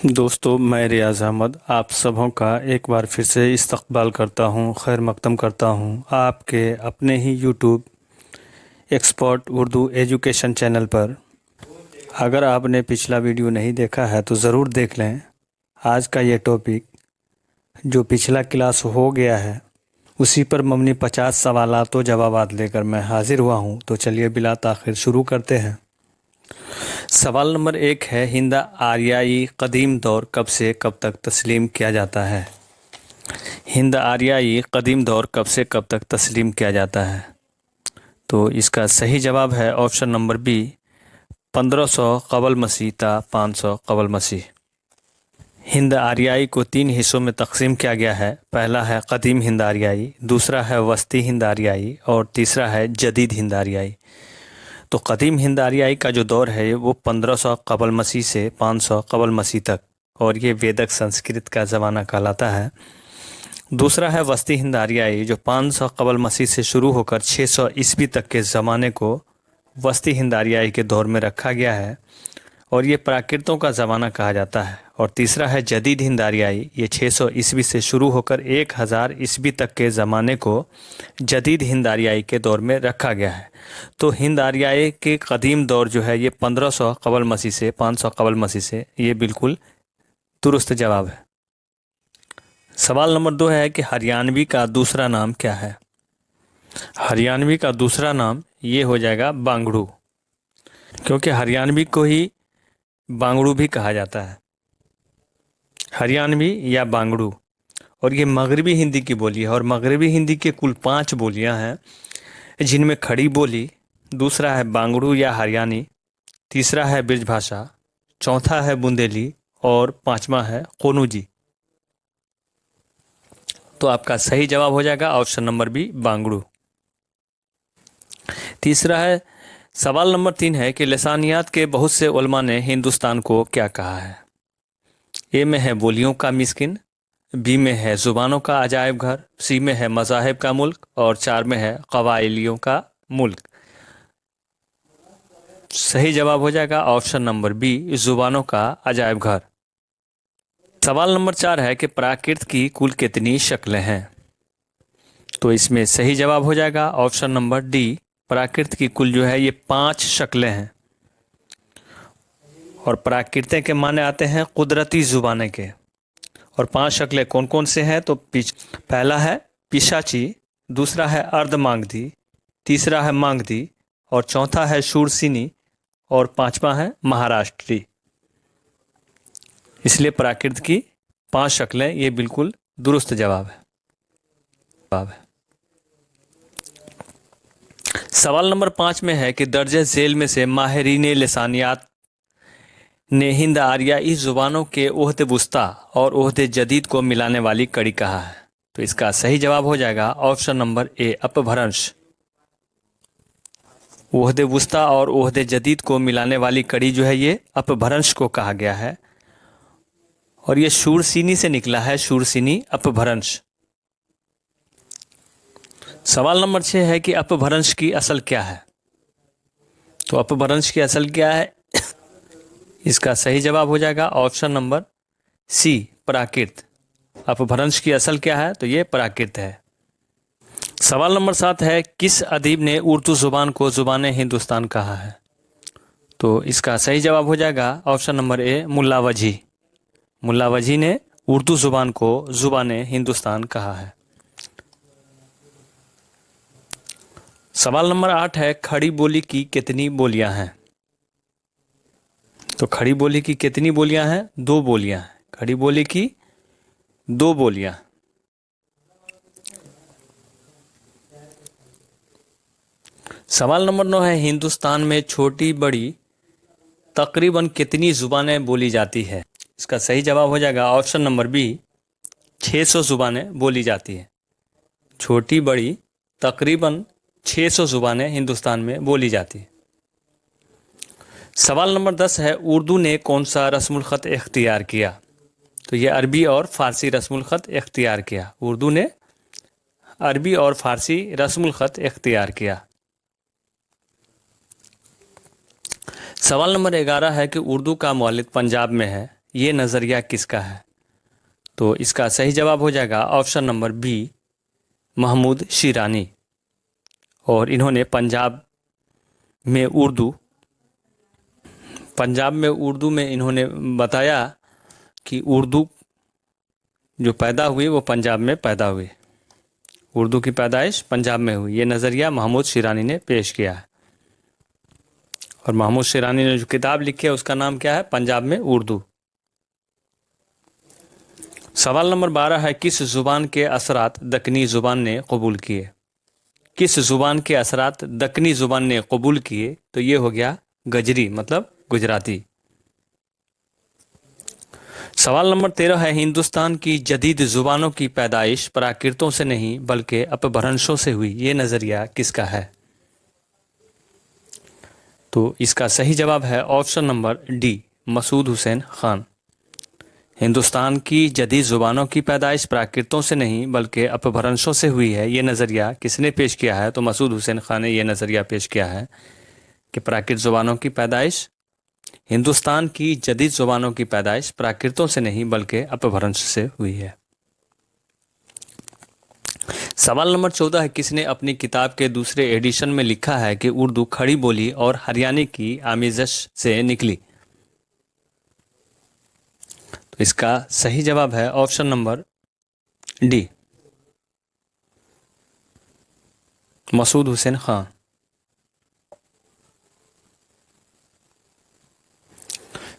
दोस्तों, मैं रियाज अहमद आप सबों का एक बार फिर से इस्तकबाल करता हूं, खैर मकदम करता हूं आपके अपने ही YouTube expert Urdu education channel पर। अगर आपने पिछला वीडियो नहीं देखा है तो ज़रूर देख लें। आज का ये टॉपिक जो पिछला क्लास हो गया है उसी पर मबनी 50 सवालात व जवाबात लेकर मैं हाज़िर हुआ हूं। तो चलिए बिला ताख़िर शुरू करते हैं। सवाल नंबर 1 है, हिंद आर्याई कदीम दौर कब से कब तक तस्लीम किया जाता है? हिंद आर्याई कदीम दौर कब से कब तक तस्लीम किया जाता है? तो इसका सही जवाब है ऑप्शन नंबर बी, 1500 कबल मसीह ता 500 कबल मसीह। हिंद आर्याई को 3 हिस्सों में तकसीम किया गया है। पहला है कदीम हिंद आर्याई, दूसरा है वस्ती हिंद आर्याई और तीसरा है जदीद हिंद आर्याई। तो कदीम हिंद आर्याई का जो दौर है वो 1500 कबल मसीह से 500 कबल मसीह तक, और ये वेदक संस्कृत का ज़माना कहलाता है। दूसरा है वस्ती हिंद आर्याई जो 500 कबल मसीह से शुरू होकर 600 ईस्वी तक के ज़माने को वस्ती हिंद आर्याई के दौर में रखा गया है और ये प्राकृतों का ज़माना कहा जाता है। और तीसरा है जदीद हिंद आर्याई, ये 600 ईस्वी से शुरू होकर 1000 ईस्वी तक के ज़माने को जदीद हिंद आर्याई के दौर में रखा गया है। तो हिंद आर्याई के कदीम दौर जो है ये 1500 कबल मसीह से 500 कबल मसीह से, ये बिल्कुल दुरुस्त जवाब है। सवाल नंबर 2 है कि हरियाणवी का दूसरा नाम क्या है? हरियाणवी का दूसरा नाम ये हो जाएगा बांगड़ू, क्योंकि हरियाणवी को ही बांगड़ू भी कहा जाता है। हरियाणवी या बांगड़ू, और ये मगरबी हिंदी की बोली है और मगरबी हिंदी के कुल 5 बोलियां हैं जिनमें खड़ी बोली, दूसरा है बांगड़ू या हरियाणी, तीसरा है ब्रिजभाषा, चौथा है बुंदेली और 5वां है कोनूजी। तो आपका सही जवाब हो जाएगा ऑप्शन नंबर बी, बांगड़ू। तीसरा है, सवाल नंबर 3 है कि लसानियात के बहुत से उलमा ने हिंदुस्तान को क्या कहा है? ए में है बोलियों का मिस्किन, बी में है ज़ुबानों का अजायब घर, सी में है मज़ाहिब का मुल्क और 4 में है कबाइलियों का मुल्क। सही जवाब हो जाएगा ऑप्शन नंबर बी, ज़ुबानों का अजायब घर। सवाल नंबर 4 है कि प्राकृत की कुल कितनी शक्लें हैं? तो इसमें सही जवाब हो जाएगा ऑप्शन नंबर डी, प्राकृत की कुल जो है ये 5 शक्लें हैं। और प्राकृतें के माने आते हैं कुदरती ज़ुबानें के। और 5 शक्लें कौन कौन से हैं? तो पहला है पिशाची, दूसरा है अर्ध मांगधी, तीसरा है मांगधी और चौथा है शूरसिनी और 5वां है महाराष्ट्री। इसलिए प्राकृत की 5 शक्लें ये बिल्कुल दुरुस्त जवाब है। सवाल नंबर 5 में है कि दर्जे झेल में से माहिरीन लिसानियात ने हिंद आर्याई ज़ुबानों के ओहदे वुस्ता और ओहदे जदीद को मिलाने वाली कड़ी कहा है। तो इसका सही जवाब हो जाएगा ऑप्शन नंबर ए, अपभ्रंश। ओहदे वुस्ता और ओहदे जदीद को मिलाने वाली कड़ी जो है ये अपभ्रंश को कहा गया है और ये शूरसिनी से निकला है, शूरसिनी अपभ्रंश। सवाल नंबर 6 है कि अपभ्रंश की असल क्या है? तो अपभ्रंश की असल क्या है? इसका सही जवाब हो जाएगा ऑप्शन नंबर सी, प्राकृत। अपभ्रंश की असल क्या है? तो ये प्राकृत है। सवाल नंबर 7 है, किस अदीब ने उर्दू ज़ुबान को ज़ुबान हिंदुस्तान कहा है? तो इसका सही जवाब हो जाएगा ऑप्शन नंबर ए, मुल्ला वजी। मुल्ला वजी ने उर्दू ज़ुबान को ज़ुबान हिंदुस्तान कहा है। सवाल नंबर 8 है, खड़ी बोली की कितनी बोलियां हैं? तो खड़ी बोली की कितनी बोलियां हैं? 2 बोलियां हैं। खड़ी बोली की 2 बोलियां। सवाल नंबर 9 है, हिंदुस्तान में छोटी बड़ी तकरीबन कितनी ज़ुबानें बोली जाती है? इसका सही जवाब हो जाएगा ऑप्शन नंबर बी, 600 ज़ुबानें बोली जाती है। छोटी बड़ी तकरीबन 600 ज़ुबानें हिंदुस्तान में बोली जाती है। सवाल नंबर 10 है, उर्दू ने कौन सा रस्मुल ख़त इख्तियार किया? तो ये अरबी और फ़ारसी रस्मुल ख़त इख्तियार किया। उर्दू ने अरबी और फ़ारसी रस्मुल ख़त इख्तियार किया। सवाल नंबर 11 है कि उर्दू का मौलिद पंजाब में है یہ نظریہ کس کا ہے؟ تو اس کا صحیح جواب ہو جائے گا option number B, Mahmood Shirani. اور انہوں نے پنجاب میں اردو میں انہوں نے بتایا کہ اردو جو پیدا ہوئی وہ پنجاب میں پیدا ہوئی، اردو کی پیدائش پنجاب میں ہوئی۔ یہ نظریہ محمود شیرانی نے پیش کیا ہے، اور محمود شیرانی نے جو کتاب لکھی ہے اس کا نام کیا ہے؟ پنجاب میں اردو۔ سوال نمبر 12 ہے، کس زبان کے اثرات دکنی زبان نے قبول کیے؟ کس زبان کے اثرات دکنی زبان نے قبول کیے؟ تو یہ ہو گیا گجری، مطلب گجراتی۔ سوال نمبر 13 ہے، ہندوستان کی جدید زبانوں کی پیدائش پراکرتوں سے نہیں بلکہ اپبھرنشوں سے ہوئی، یہ نظریہ کس کا ہے؟ تو اس کا صحیح جواب ہے آپشن نمبر ڈی، مسعود حسین خان۔ ہندوستان کی جدید زبانوں کی پیدائش پراکرتوں سے نہیں بلکہ اپبھرنشوں سے ہوئی ہے، یہ نظریہ کس نے پیش کیا ہے؟ تو مسعود حسین خان نے یہ نظریہ پیش کیا ہے کہ پراکرت زبانوں کی پیدائش، ہندوستان کی جدید زبانوں کی پیدائش پراکرتوں سے نہیں بلکہ اپبھرنش سے ہوئی ہے۔ سوال نمبر 14 ہے، کس نے اپنی کتاب کے دوسرے ایڈیشن میں لکھا ہے کہ اردو کھڑی بولی اور ہریانہ کی آمیزش سے نکلی؟ تو اس کا صحیح جواب ہے آپشن نمبر ڈی، مسعود حسین خان۔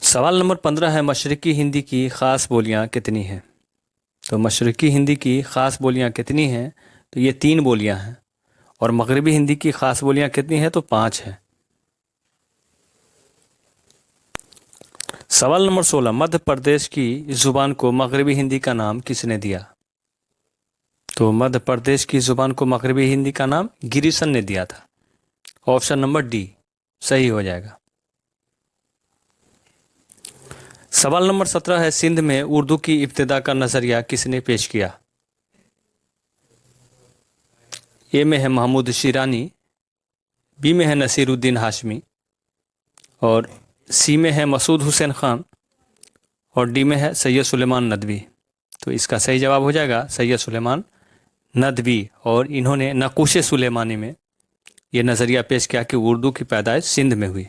سوال نمبر 15 ہے، مشرقی ہندی کی خاص بولیاں کتنی ہیں؟ تو مشرقی ہندی کی خاص بولیاں کتنی ہیں؟ تو یہ 3 بولیاں ہیں۔ اور مغربی ہندی کی خاص بولیاں کتنی ہیں؟ تو 5 ہیں۔ سوال نمبر 16، مدھیہ پردیش کی زبان کو مغربی ہندی کا نام کس نے دیا؟ تو مدھیہ پردیش کی زبان کو مغربی ہندی کا نام گریسن نے دیا تھا۔ آپشن نمبر ڈی صحیح ہو جائے گا۔ سوال نمبر 17 ہے، سندھ میں اردو کی ابتدا کا نظریہ کس نے پیش کیا؟ اے میں ہے محمود شیرانی، بی میں ہے نصیر الدین ہاشمی، اور سی میں ہے مسعود حسین خان، اور ڈی میں ہے سید سلیمان ندوی۔ تو اس کا صحیح جواب ہو جائے گا سید سلیمان ندوی، اور انہوں نے نقوش سلیمانی میں یہ نظریہ پیش کیا کہ اردو کی پیدائش سندھ میں ہوئی۔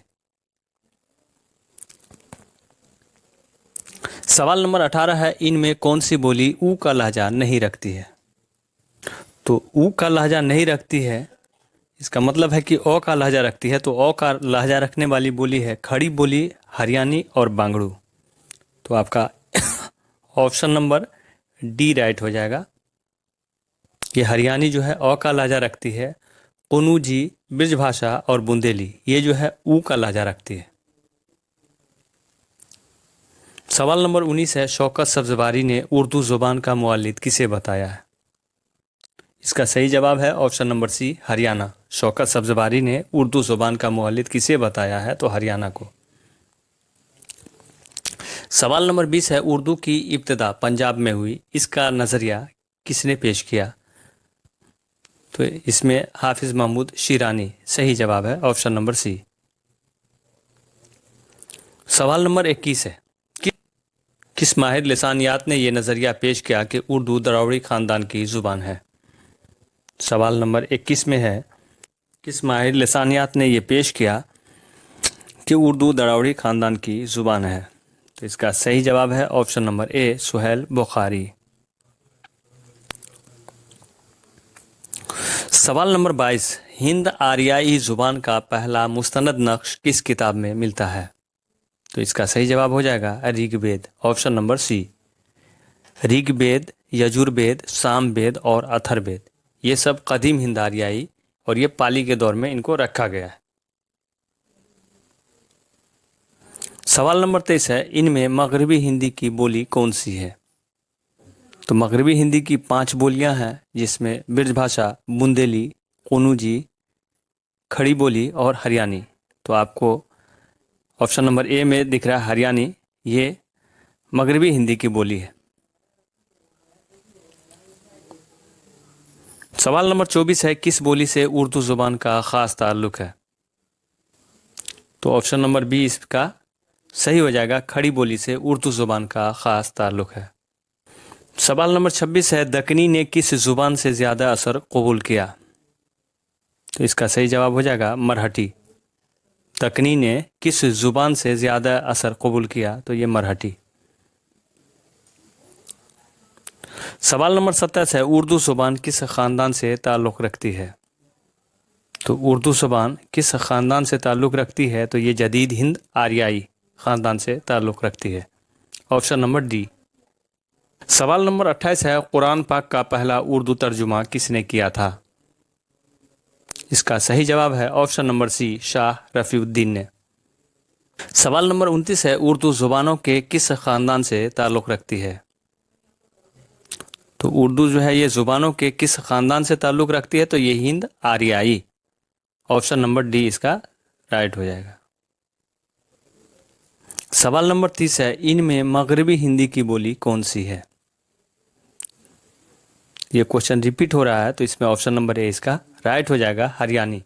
سوال نمبر 18 ہے، ان میں کون سی بولی او کا لہجہ نہیں رکھتی ہے؟ تو او کا لہجہ نہیں رکھتی ہے، اس کا مطلب ہے کہ او کا لہجہ رکھتی ہے۔ تو او کا لہجہ رکھنے والی بولی ہے کھڑی بولی، ہریانی اور بانگڑو۔ تو آپ کا آپشن نمبر ڈی رائٹ ہو جائے گا۔ یہ ہریانی جو ہے او کا لہجہ رکھتی ہے، قنوجی، برج بھاشا اور بندیلی یہ جو ہے او کا لہجہ رکھتی ہے۔ سوال نمبر 19 ہے، شوکت سبزواری نے اردو زبان کا مولد کسے بتایا ہے؟ اس کا صحیح جواب ہے آپشن نمبر سی، ہریانہ۔ شوکت سبزواری نے اردو زبان کا مولد کسے بتایا ہے؟ تو ہریانہ کو۔ سوال نمبر 20 ہے، اردو کی ابتدا پنجاب میں ہوئی، اس کا نظریہ کس نے پیش کیا؟ تو اس میں حافظ محمود شیرانی صحیح جواب ہے آپشن نمبر سی۔ سوال نمبر 21 ہے، کس ماہر لسانیات نے یہ نظریہ پیش کیا کہ اردو دراوڑی خاندان کی زبان ہے؟ سوال نمبر 21 میں ہے، کس ماہر لسانیات نے یہ پیش کیا کہ اردو دراوڑی خاندان کی زبان ہے؟ تو اس کا صحیح جواب ہے آپشن نمبر اے، سہیل بخاری۔ سوال نمبر 22، ہند آریائی زبان کا پہلا مستند نقش کس کتاب میں ملتا ہے؟ تو اس کا صحیح جواب ہو جائے گا ریگ وید، آپشن نمبر سی۔ ریگ وید، یجور وید، سام وید اور اتھر وید یہ سب قدیم ہند آریائی، اور یہ پالی کے دور میں ان کو رکھا گیا ہے۔ سوال نمبر 23 ہے، ان میں مغربی ہندی کی بولی کون سی ہے؟ تو مغربی ہندی کی 5 بولیاں ہیں، جس میں برج بھاشا، بندیلی، قنوجی، کھڑی بولی اور ہریانی۔ تو آپ کو آپشن نمبر اے میں دکھ رہا ہے ہریانی، یہ مغربی ہندی کی بولی ہے۔ سوال نمبر 24 ہے، کس بولی سے اردو زبان کا خاص تعلق ہے؟ تو آپشن نمبر بی اس کا सही हो जाएगा, खड़ी बोली से उर्दू ज़ुबान का ख़ास ताल्लुक़ है। सवाल नंबर 26 है, दक्कनी ने किस ज़ुबान से ज़्यादा असर कबूल किया? तो इसका सही जवाब हो जाएगा मराठी। दक्कनी ने किस ज़ुबान से ज़्यादा असर कबूल किया? तो ये मराठी। सवाल नंबर 27 है, उर्दू ज़ुबान किस ख़ानदान से ताल्लुक़ रखती है? तो उर्दू ज़ुबान किस ख़ानदान से ताल्लुक़ रखती है? तो ये जदीद हिंद आर्याई ख़ानदान से ताल्लुक़ रखती है। Option number D. सवाल नंबर 28 है, कुरान पाक का पहला उर्दू तर्जुमा किसने किया था? इसका सही जवाब है option number C, Shah Rafiuddin ने। सवाल नंबर 29 है, उर्दू ज़ुबानों के किस ख़ानदान से ताल्लुक़ रखती है? तो उर्दू जो है ये ज़ुबानों के किस ख़ानदान से ताल्लुक़ रखती है? तो ये हिंद आर्याई। ऑप्शन नंबर डी इसका राइट हो जाएगा। सवाल नंबर 30 है, इनमें मगरबी हिंदी की बोली कौन सी है? ये क्वेश्चन रिपीट हो रहा है, तो इसमें ऑप्शन नंबर ए इसका राइट हो जाएगा, हरियाणी।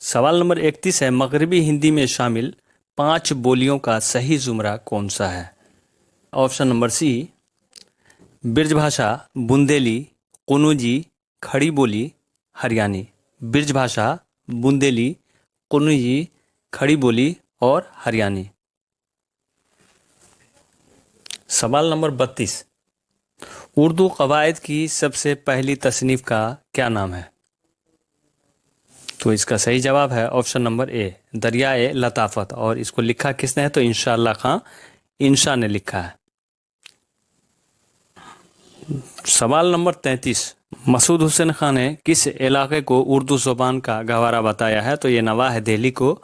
सवाल नंबर 31 है, मगरबी हिंदी में शामिल 5 बोलियों का सही ज़ुमरा कौन सा है? Option number C, Brajbhasha, Bundeli, Kannauji, Khari Boli, Haryani. Brajbhasha, Bundeli, Kannauji, Khari बोली और हरियाणी। सवाल नंबर 32, उर्दू कवायद की सबसे पहली तसनीफ़ का क्या नाम है? तो इसका सही जवाब है ऑप्शन नंबर ए, दरियाए लताफ़त। और इसको लिखा किसने है? तो इंशाअल्लाह खां इंशा ने लिखा है। सवाल नंबर 33, मसूद हुसैन खान ने किस इलाके को उर्दू ज़ुबान का गहवारा बताया है? तो ये नवाह दिल्ली को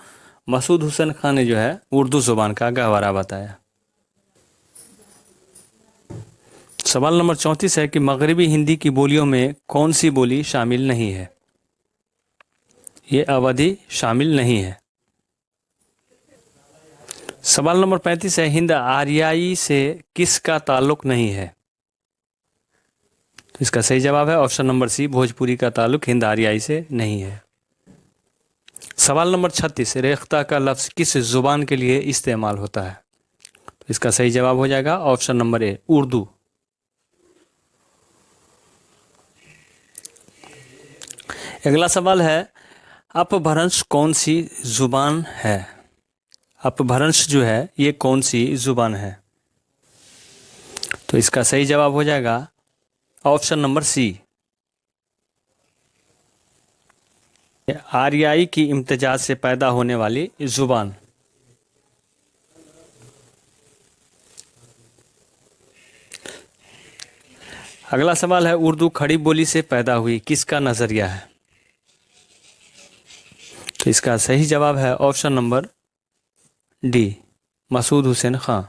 मसूद हुसैन खान ने जो है उर्दू ज़ुबान का गहवारा बताया। सवाल नंबर 34 है कि मगरबी हिंदी की बोलियों में कौन सी बोली शामिल नहीं है? ये अवधी शामिल नहीं है। सवाल नंबर 35 है, हिंद आर्याई से किसका ताल्लुक नहीं है? तो इसका सही जवाब है ऑप्शन नंबर सी, भोजपुरी का ताल्लुक हिंद आर्याई से नहीं है। सवाल नंबर 36, रेख्ता का लफ्ज़ किस ज़ुबान के लिए इस्तेमाल होता है? तो इसका सही जवाब हो जाएगा ऑप्शन नंबर ए, उर्दू। अगला सवाल है, अपभ्रंश कौन सी ज़ुबान है? अपभ्रंश जो है ये कौन सी ज़ुबान है? तो इसका सही जवाब हो जाएगा ऑप्शन नंबर सी, आर्याई की इम्तिजाज से पैदा होने वाली ज़ुबान। अगला सवाल है, उर्दू खड़ी बोली से पैदा हुई किसका नज़रिया है? तो इसका सही जवाब है option number D, Masood Hussain Khan.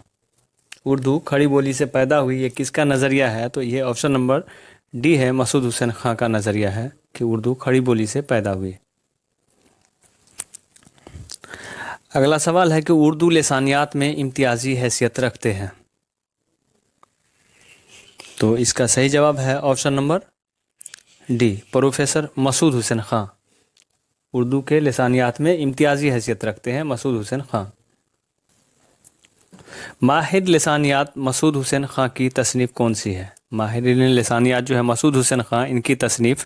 Urdu Khari Boli से पैदा हुई ये किसका नज़रिया है? तो ये ऑप्शन नंबर डी है, मसूद हुसैन खां का नज़रिया है कि उर्दू खड़ी बोली से पैदा हुई। अगला सवाल है कि उर्दू लिसानियात में इम्तियाज़ी हैसियत रखते हैं। तो इसका सही जवाब है option number D, professor Masood Hussain Khan. Urdu के लिसानियात में इम्तियाज़ी हैसियत रखते हैं मसूद हुसैन खां। माहिर लिसानियात मसूद हुसैन खां की तसनीफ़ कौन सी है? माहिरीन लिसानियात जो है मसूद हुसैन खां, इनकी तसनीफ़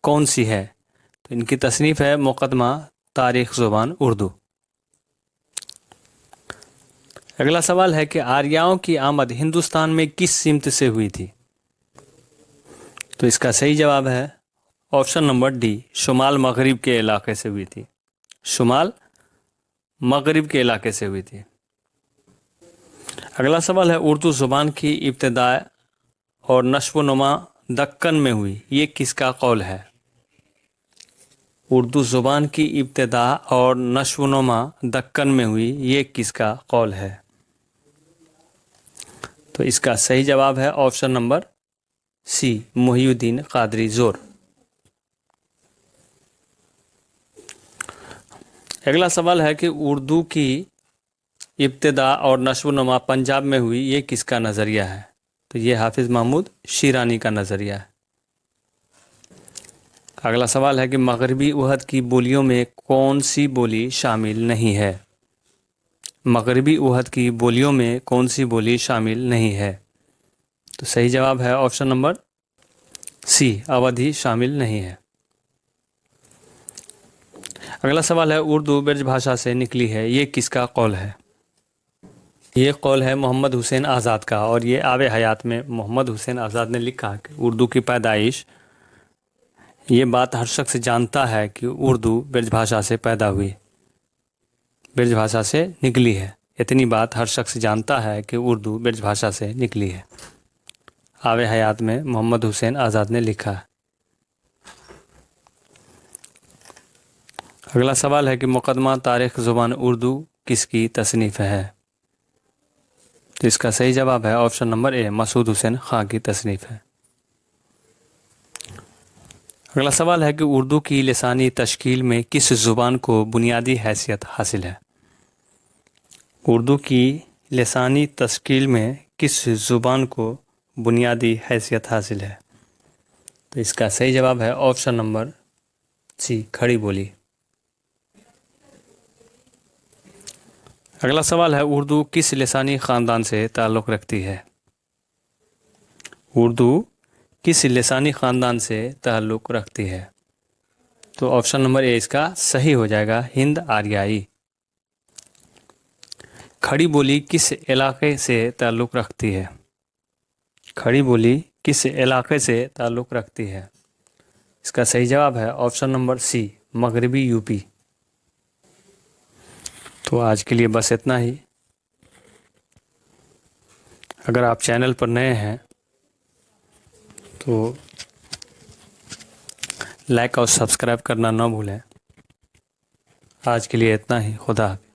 कौन सी है? तो इनकी तसनीफ़ है मुक़दमा तारीख़ ज़ुबान उर्दू। अगला सवाल है कि आर्याओं की आमद हिंदुस्तान में किस सिमत से हुई थी? तो इसका सही जवाब है ऑप्शन नंबर डी, शुमाल मगरिब के इलाके से हुई थी। शुमाल मगरिब के इलाके से हुई थी। अगला सवाल है, उर्दू ज़ुबान की इब्तिदा और नश्व नुमा दक्कन में हुई, ये किसका कौल है? उर्दू ज़ुबान की इब्तिदा और नश्व नुमा दक्कन में हुई, ये किसका कौल है? तो इसका सही जवाब है option number C, Mohiuddin Qadri Zor. अगला सवाल है कि उर्दू की इब्तिदा और नश्व नुमा पंजाब में हुई, ये किसका नज़रिया है? तो ये हाफिज़ महमूद शिरानी का नज़रिया है। اگلا سوال ہے کہ مغربی احد کی بولیوں میں کون سی بولی شامل نہیں ہے؟ مغربی احد کی بولیوں میں کون سی بولی شامل نہیں ہے؟ تو صحیح جواب ہے آپشن نمبر سی، اودھی شامل نہیں ہے۔ اگلا سوال ہے اردو برج بھاشا سے نکلی ہے، یہ کس کا قول ہے؟ یہ قول ہے محمد حسین آزاد کا، اور یہ آب حیات میں محمد حسین آزاد نے لکھا کہ اردو کی پیدائش، یہ بات ہر شخص جانتا ہے کہ اردو برج بھاشا سے پیدا ہوئی، برج بھاشا سے نکلی ہے، اتنی بات ہر شخص جانتا ہے کہ اردو برج بھاشا سے نکلی ہے، آب حیات میں محمد حسین آزاد نے لکھا ہے۔ اگلا سوال ہے کہ مقدمہ تاریخ زبان اردو کس کی تصنیف ہے؟ تو اس کا صحیح جواب ہے آپشن نمبر اے، مسعود حسین خان کی تصنیف ہے۔ اگلا سوال ہے کہ اردو کی لسانی تشکیل میں کس زبان کو بنیادی حیثیت حاصل ہے؟ اردو کی لسانی تشکیل میں کس زبان کو بنیادی حیثیت حاصل ہے؟ تو اس کا صحیح جواب ہے آپشن نمبر سی، کھڑی بولی۔ اگلا سوال ہے اردو کس لسانی خاندان سے تعلق رکھتی ہے؟ اردو کس لسانی خاندان سے تعلق رکھتی ہے؟ تو آپشن نمبر اے اس کا صحیح ہو جائے گا، ہند آریائی۔ کھڑی بولی کس علاقے سے تعلق رکھتی ہے؟ کھڑی بولی کس علاقے سے تعلق رکھتی ہے؟ اس کا صحیح جواب ہے آپشن نمبر سی، مغربی یو پی۔ تو آج کے لیے بس اتنا ہی۔ اگر آپ چینل پر نئے ہیں تو لائک اور سبسکرائب کرنا نہ بھولیں۔ آج کے لیے اتنا ہی، خدا حافظ۔